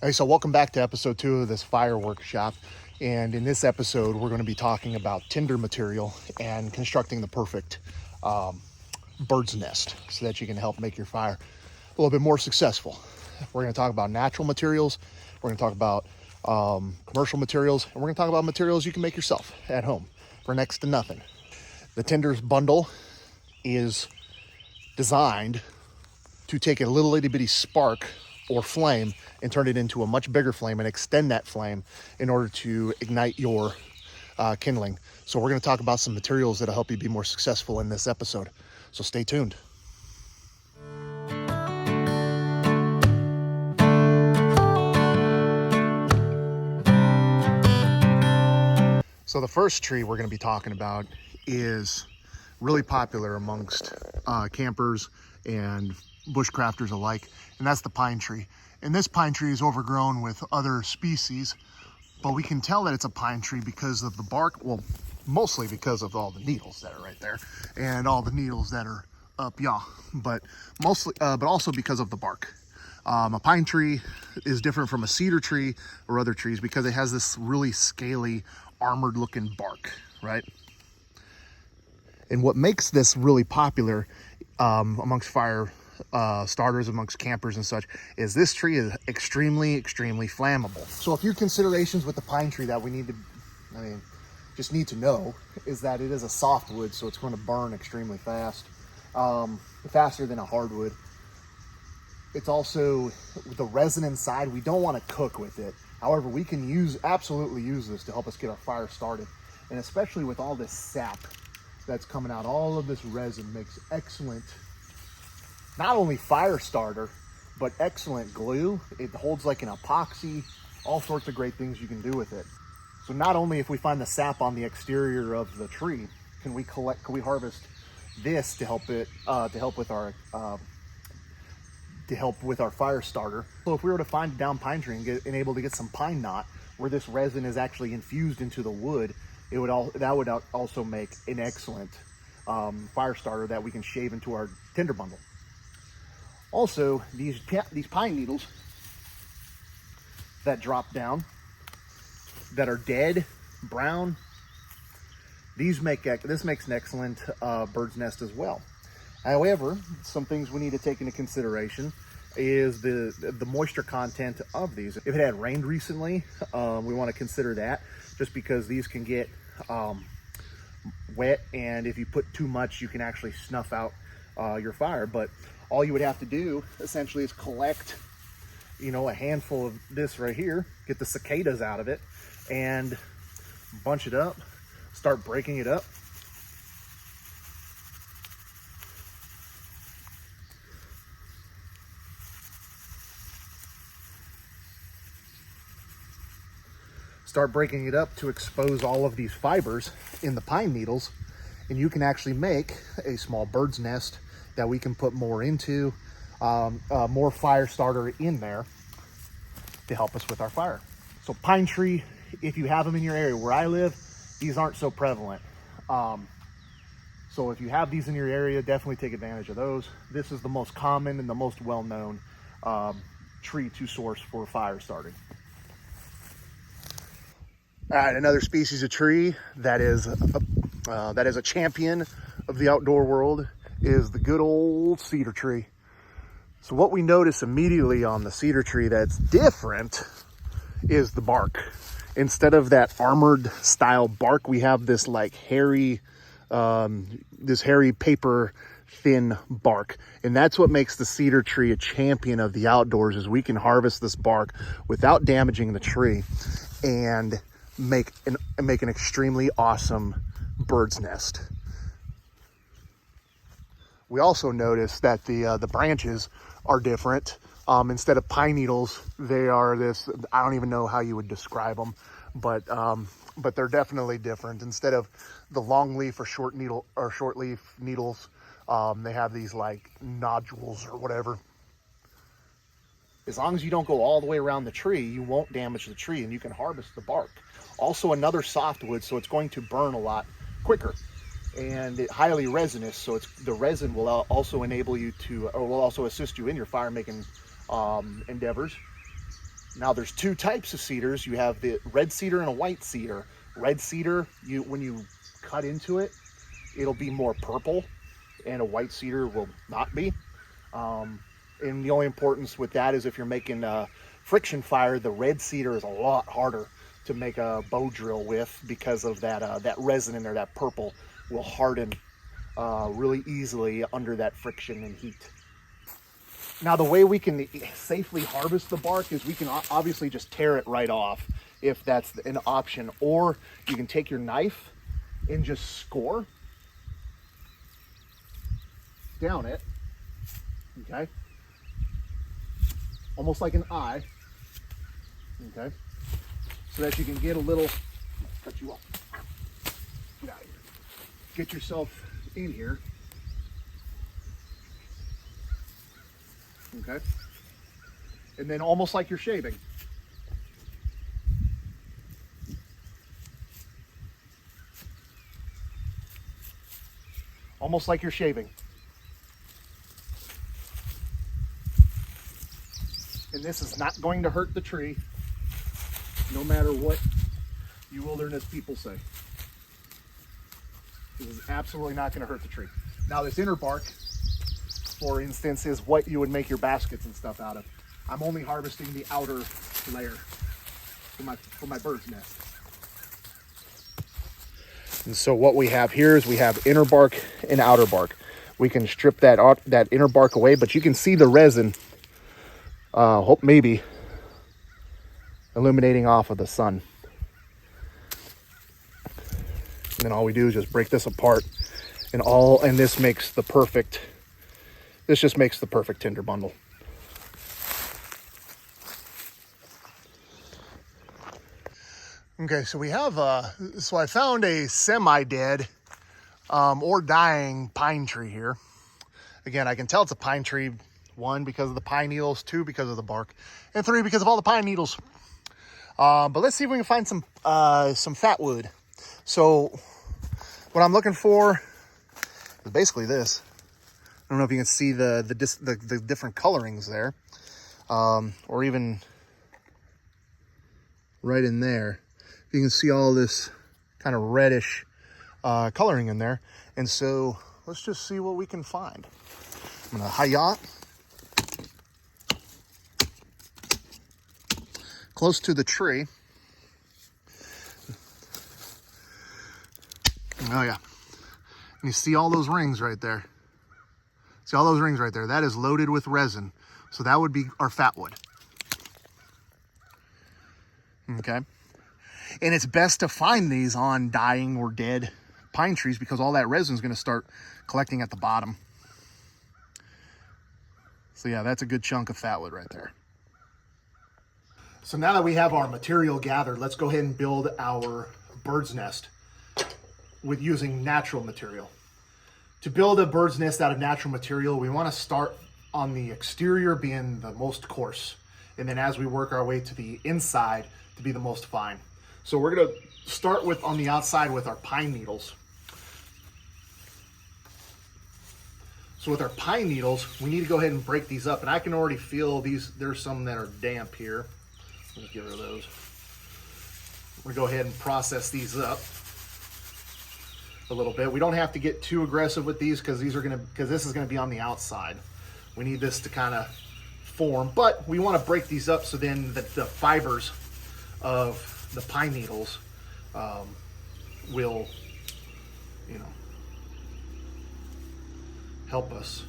Hey, so welcome back to episode 2 of this fire workshop. And in this episode, we're going to be talking about tinder material and constructing the perfect bird's nest so that you can help make your fire a little bit more successful. We're going to talk about natural materials. We're going to talk about commercial materials, and we're going to talk about materials you can make yourself at home for next to nothing. The Tinders bundle is designed to take a little itty bitty spark or flame and turn it into a much bigger flame and extend that flame in order to ignite your kindling. So we're going to talk about some materials that'll help you be more successful in this episode. So stay tuned. So the first tree we're going to be talking about is really popular amongst campers and bushcrafters alike, and that's the pine tree. And this pine tree is overgrown with other species, but we can tell that it's a pine tree because of the bark. Well, mostly because of all the needles that are right there and all the needles that are up, but mostly, but also because of the bark. A pine tree is different from a cedar tree or other trees because it has this really scaly, armored looking bark, right? And what makes this really popular amongst fire starters, amongst campers and such, is this tree is extremely flammable. So a few considerations with the pine tree that we need to know is that it is a softwood, so it's going to burn extremely fast, faster than a hardwood. It's also, the resin inside, we don't want to cook with it. However, we can absolutely use this to help us get our fire started. And especially with all this sap that's coming out, all of this resin makes excellent, not only fire starter, but excellent glue. It holds like an epoxy, all sorts of great things you can do with it. So not only if we find the sap on the exterior of the tree, can we harvest this to help with our fire starter. So if we were to find a down pine tree and able to get some pine knot where this resin is actually infused into the wood, that would also make an excellent fire starter that we can shave into our tinder bundle. Also, these pine needles that drop down, that are dead, brown, this makes an excellent bird's nest as well. However, some things we need to take into consideration is the moisture content of these. If it had rained recently, we want to consider that, just because these can get wet, and if you put too much, you can actually snuff out your fire. But all you would have to do essentially is collect, a handful of this right here, get the cicadas out of it, and bunch it up, start breaking it up. Start breaking it up to expose all of these fibers in the pine needles, and you can actually make a small bird's nest that we can put more into, more fire starter in there to help us with our fire. So pine tree, if you have them in your area. Where I live, these aren't so prevalent. So if you have these in your area, definitely take advantage of those. This is the most common and the most well-known tree to source for fire starting. All right, another species of tree that is a champion of the outdoor world is the good old cedar tree. So what we notice immediately on the cedar tree that's different is the bark. Instead of that armored style bark, we have this like hairy paper thin bark. And that's what makes the cedar tree a champion of the outdoors, is we can harvest this bark without damaging the tree and make an extremely awesome bird's nest. We also notice that the branches are different. Instead of pine needles, they are this, I don't even know how you would describe them, but they're definitely different. Instead of the long leaf or short leaf needles, they have these like nodules or whatever. As long as you don't go all the way around the tree, you won't damage the tree, and you can harvest the bark. Also another softwood, so it's going to burn a lot quicker, and highly resinous, so the resin will also enable you to, or will also assist you in your fire making endeavors. Now there's two types of cedars. You have the red cedar and a white cedar. Red cedar, when you cut into it, it'll be more purple, and a white cedar will not be. And the only importance with that is if you're making friction fire, the red cedar is a lot harder to make a bow drill with because of that resin in there. That purple will harden really easily under that friction and heat. Now the way we can safely harvest the bark is we can obviously just tear it right off if that's an option, or you can take your knife and just score down it, okay? Almost like an eye, okay? So that you can get a little, cut you off, get out of here. Get yourself in here, okay? And then almost like you're shaving. Almost like you're shaving. And this is not going to hurt the tree, no matter what you wilderness people say. This is absolutely not going to hurt the tree. Now this inner bark, for instance, is what you would make your baskets and stuff out of. I'm only harvesting the outer layer for my bird's nest. And so what we have here is we have inner bark and outer bark. We can strip that inner bark away, but you can see the resin, hope maybe illuminating off of the sun. And then all we do is just break this apart, and this makes the perfect. This just makes the perfect tinder bundle. Okay, so we have so I found a semi-dead or dying pine tree here. Again, I can tell it's a pine tree, 1, because of the pine needles, 2, because of the bark, and 3, because of all the pine needles. But let's see if we can find some fat wood. So what I'm looking for is basically this. I don't know if you can see the different colorings there, or even right in there. You can see all this kind of reddish coloring in there. And so let's just see what we can find. I'm gonna hi-yat close to the tree. Oh yeah, and you see all those rings right there. See all those rings right there? That is loaded with resin. So that would be our fat wood. Okay. And it's best to find these on dying or dead pine trees because all that resin is going to start collecting at the bottom. So yeah, that's a good chunk of fat wood right there. So now that we have our material gathered, let's go ahead and build our bird's nest with using natural material. To build a bird's nest out of natural material, we want to start on the exterior being the most coarse. And then as we work our way to the inside to be the most fine. So we're going to start with on the outside with our pine needles. So with our pine needles, we need to go ahead and break these up. And I can already feel these, there's some that are damp here. Let's get rid of those. We're going to go ahead and process these up a little bit. We don't have to get too aggressive with these because this is going to be on the outside. We need this to kind of form, but we want to break these up so then the fibers of the pine needles will, help us.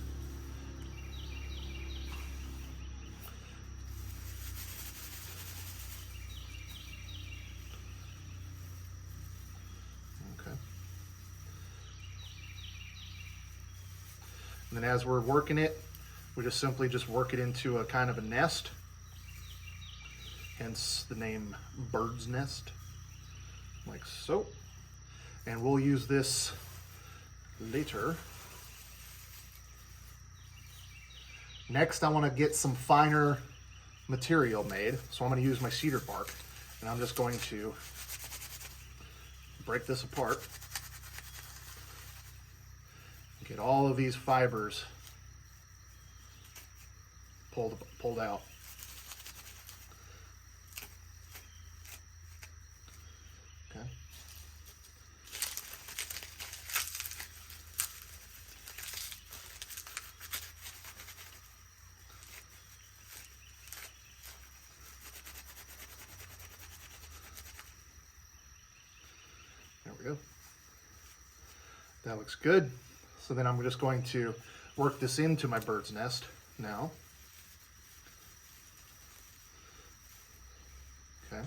Okay. And then as we're working it, we just simply work it into a kind of a nest. Hence the name bird's nest, like so. And we'll use this later. Next, I want to get some finer material made. So I'm going to use my cedar bark, and I'm just going to break this apart. Get all of these fibers pulled out. we go. That looks good. So then I'm just going to work this into my bird's nest now. Okay,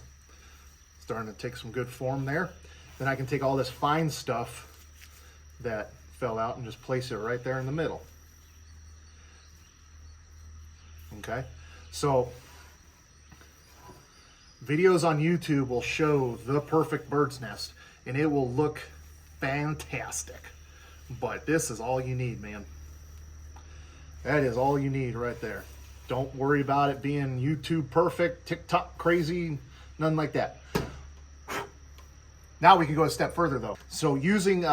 starting to take some good form there. Then I can take all this fine stuff that fell out and just place it right there in the middle. Okay, so videos on YouTube will show the perfect bird's nest and it will look fantastic, but this is all you need, man. That is all you need right there. Don't worry about it being YouTube perfect, TikTok crazy, nothing like that. Now we can go a step further though. So using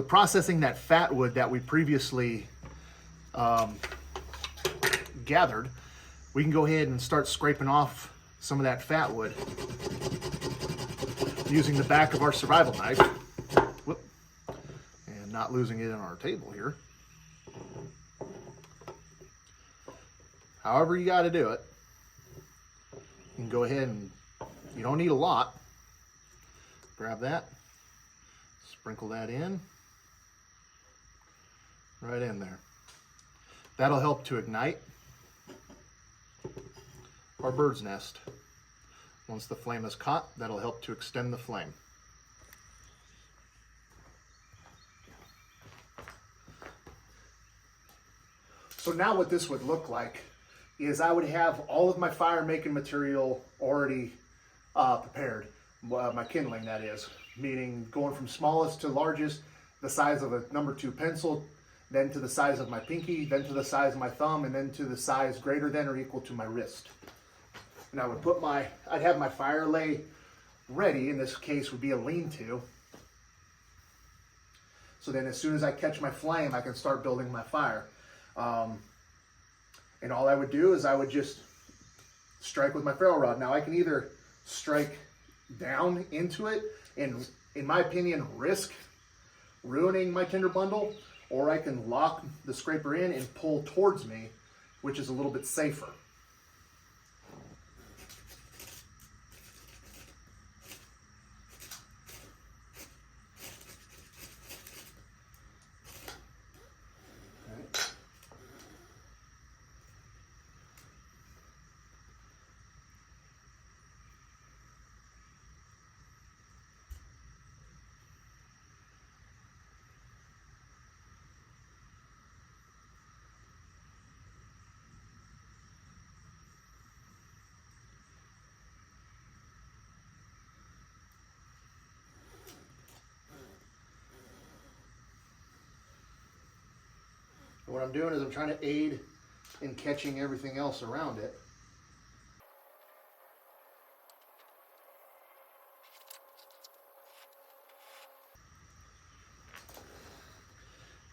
processing that fat wood that we previously gathered, we can go ahead and start scraping off some of that fat wood using the back of our survival knife. Whoop. And not losing it on our table here. However you got to do it. You can go ahead and, you don't need a lot. Grab that, sprinkle that in, right in there. That'll help to ignite our bird's nest. Once the flame is caught, that'll help to extend the flame. So now what this would look like is I would have all of my fire making material already prepared. My kindling, that is, meaning going from smallest to largest, the size of a number 2 pencil, then to the size of my pinky, then to the size of my thumb, and then to the size greater than or equal to my wrist. And I would put I'd have my fire lay ready. In this case would be a lean-to. So then as soon as I catch my flame, I can start building my fire. And all I would do is I would just strike with my ferro rod. Now I can either strike down into it and, in my opinion, risk ruining my tinder bundle, or I can lock the scraper in and pull towards me, which is a little bit safer. What I'm doing is I'm trying to aid in catching everything else around it.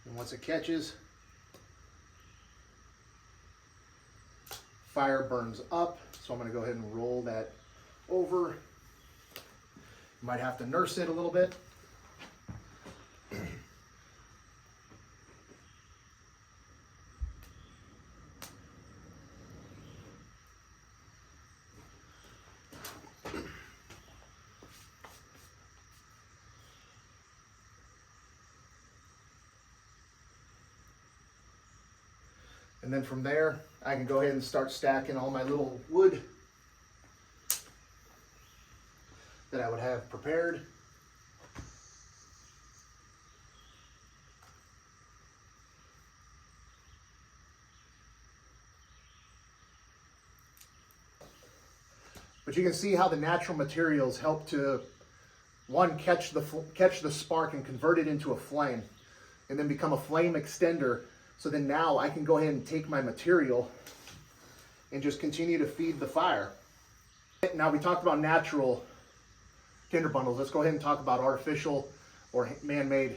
And once it catches, fire burns up. So I'm going to go ahead and roll that over. You might have to nurse it a little bit. And then from there, I can go ahead and start stacking all my little wood that I would have prepared. But you can see how the natural materials help to, one, catch the spark and convert it into a flame, and then become a flame extender. So then now I can go ahead and take my material and just continue to feed the fire. Now we talked about natural tinder bundles. Let's go ahead and talk about artificial or man-made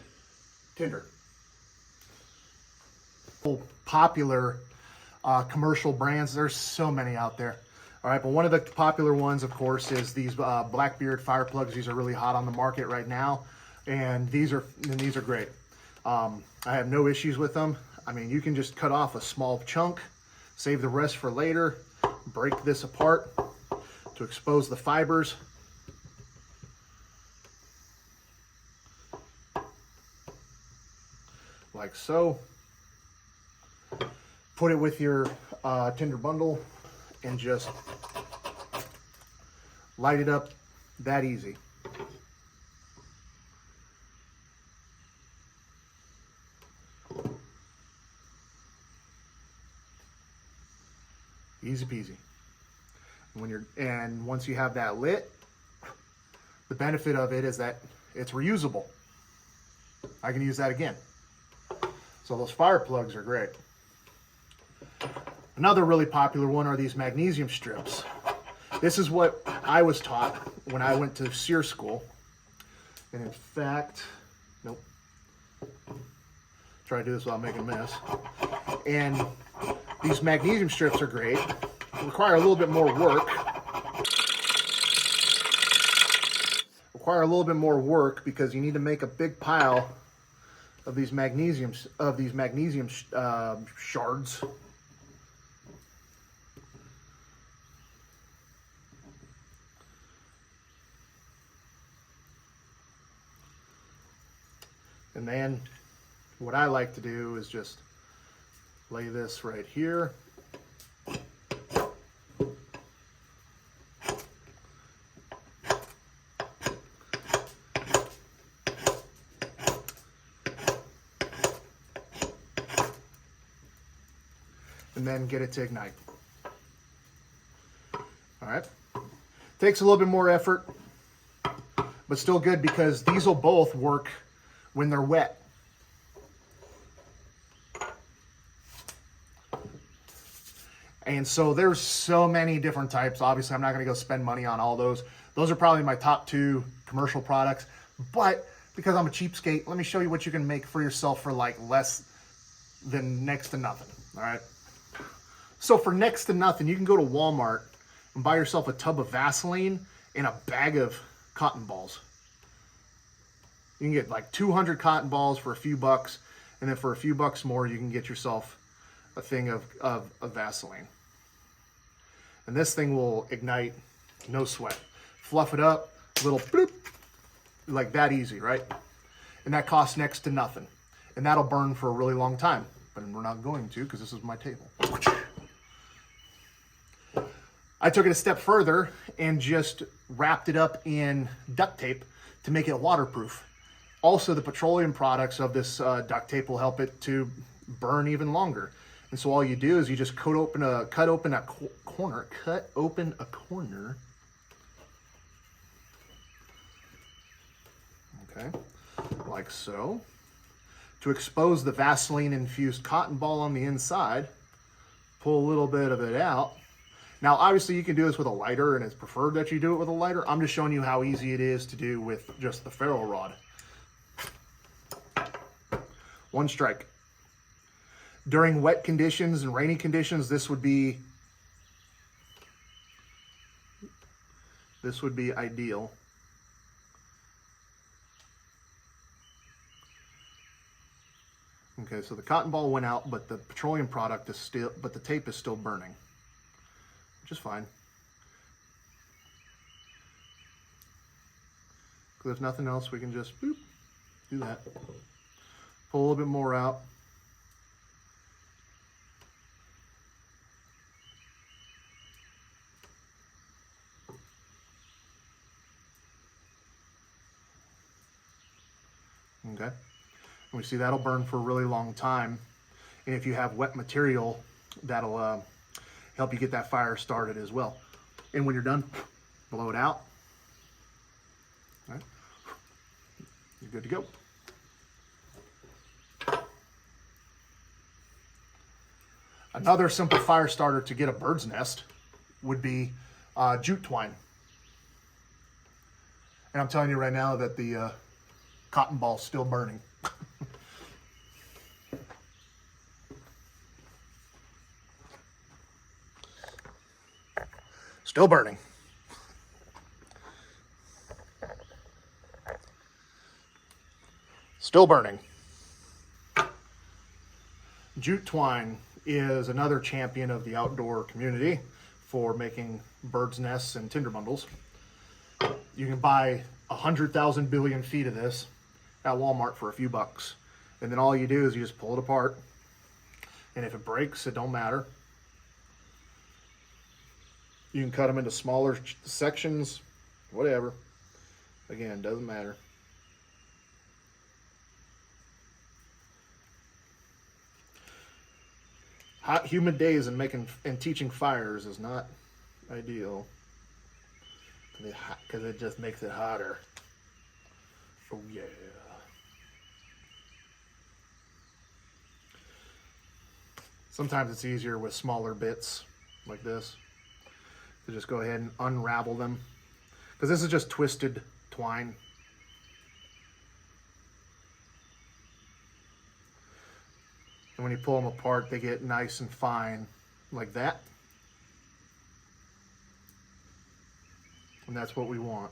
tinder. Popular commercial brands, there's so many out there. All right, but one of the popular ones, of course, is these Blackbeard fire plugs. These are really hot on the market right now, and these are great. I have no issues with them. I mean, you can just cut off a small chunk, save the rest for later, break this apart to expose the fibers. like so. Put it with your Tinder bundle and just light it up that easy. Easy peasy. And once you have that lit, the benefit of it is that it's reusable. I can use that again. So those fire plugs are great. Another really popular one are these magnesium strips. This is what I was taught when I went to SEER school. And in fact, nope. Try to do this without making a mess. And these magnesium strips are great. Require a little bit more work. Because you need to make a big pile of these magnesium shards. And then what I like to do is just lay this right here. And then get it to ignite. All right. Takes a little bit more effort, but still good because these will both work when they're wet. And so there's so many different types. Obviously, I'm not going to go spend money on all those. Those are probably my top 2 commercial products. But because I'm a cheapskate, let me show you what you can make for yourself for like less than next to nothing. All right. So for next to nothing, you can go to Walmart and buy yourself a tub of Vaseline and a bag of cotton balls. You can get like 200 cotton balls for a few bucks. And then for a few bucks more, you can get yourself a thing of Vaseline. And this thing will ignite, no sweat. Fluff it up, little bloop, like that easy, right? And that costs next to nothing. And that'll burn for a really long time. But we're not going to because this is my table. I took it a step further and just wrapped it up in duct tape to make it waterproof. Also, the petroleum products of this duct tape will help it to burn even longer. And so all you do is you just cut open a corner, okay, like so, to expose the Vaseline infused cotton ball on the inside. Pull a little bit of it out. Now, obviously, you can do this with a lighter, and it's preferred that you do it with a lighter. I'm just showing you how easy it is to do with just the ferro rod. One strike. During wet conditions and rainy conditions, this would be ideal. Okay, so the cotton ball went out, but the petroleum product is still, but the tape is still burning, which is fine. If there's nothing else, we can just boop, do that. Pull a little bit more out. Okay, and we see that'll burn for a really long time. And if you have wet material, that'll help you get that fire started as well. And when you're done, blow it out. All right, you're good to go. Another simple fire starter to get a bird's nest would be jute twine. And I'm telling you right now that the cotton ball's still burning. Still burning. Still burning. Jute twine is another champion of the outdoor community for making bird's nests and tinder bundles. You can buy 100,000 billion feet of this at Walmart for a few bucks. And then all you do is you just pull it apart. And if it breaks, it don't matter. You can cut them into smaller sections, whatever. Again, doesn't matter. Hot, humid days and teaching fires is not ideal because it just makes it hotter. Oh yeah. Sometimes it's easier with smaller bits like this to just go ahead and unravel them, because this is just twisted twine. And when you pull them apart, they get nice and fine like that. And that's what we want.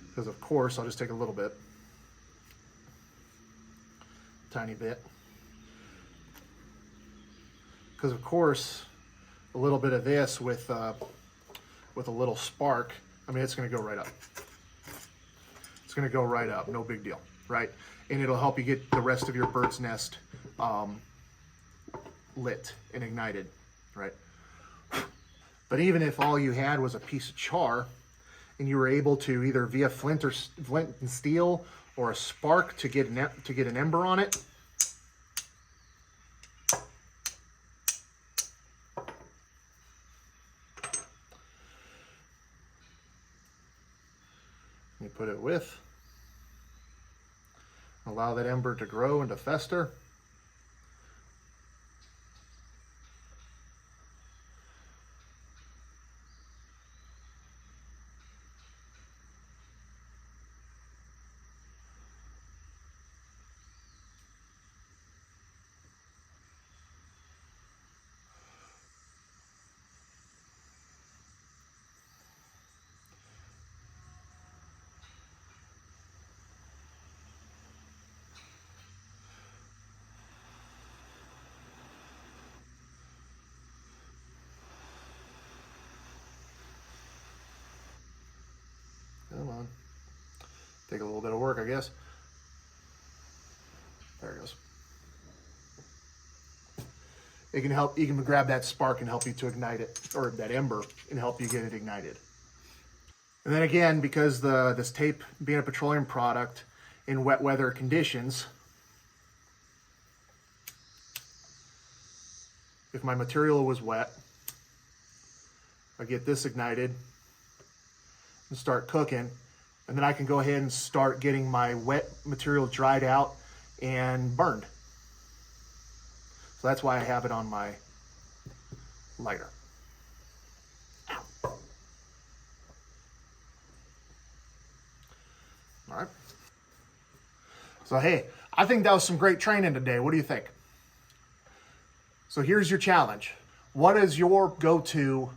Because of course, I'll just take a little bit. Tiny bit. Because of course, a little bit of this with a little spark, I mean, it's going to go right up. It's going to go right up, no big deal, right? And it'll help you get the rest of your bird's nest lit and ignited, right? But even if all you had was a piece of char, and you were able to either via flint and steel or a spark to get an ember on it, you put it with, allow that ember to grow and to fester. Come on. Take a little bit of work, I guess. There it goes. It can help, you can grab that spark and help you to ignite it, or that ember, and help you get it ignited. And then again, because this tape being a petroleum product in wet weather conditions, if my material was wet, I get this ignited and start cooking, and then I can go ahead and start getting my wet material dried out and burned. So that's why I have it on my lighter. Ow. All right. So hey, I think that was some great training today. What do you think? So here's your challenge. What is your go-to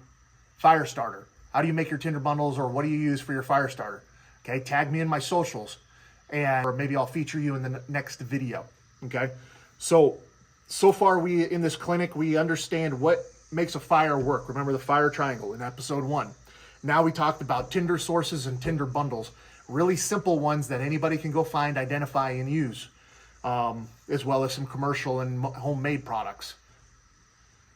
fire starter? How do you make your Tinder bundles, or what do you use for your fire starter? Okay, tag me in my socials, or maybe I'll feature you in the next video. Okay, so far in this clinic, we understand what makes a fire work. Remember the fire triangle in episode 1. Now we talked about Tinder sources and Tinder bundles, really simple ones that anybody can go find, identify, and use, as well as some commercial and homemade products.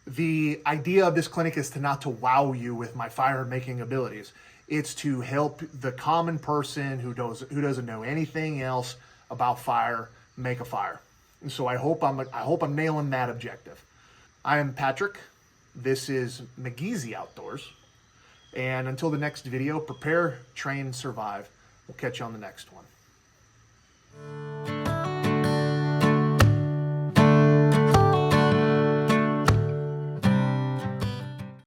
The idea of this clinic is not to wow you with my fire making abilities. It's to help the common person who doesn't know anything else about fire make a fire. And so I hope I'm nailing that objective. I am Patrick. This is Migizi Outdoors. And until the next video, prepare, train, survive. We'll catch you on the next one.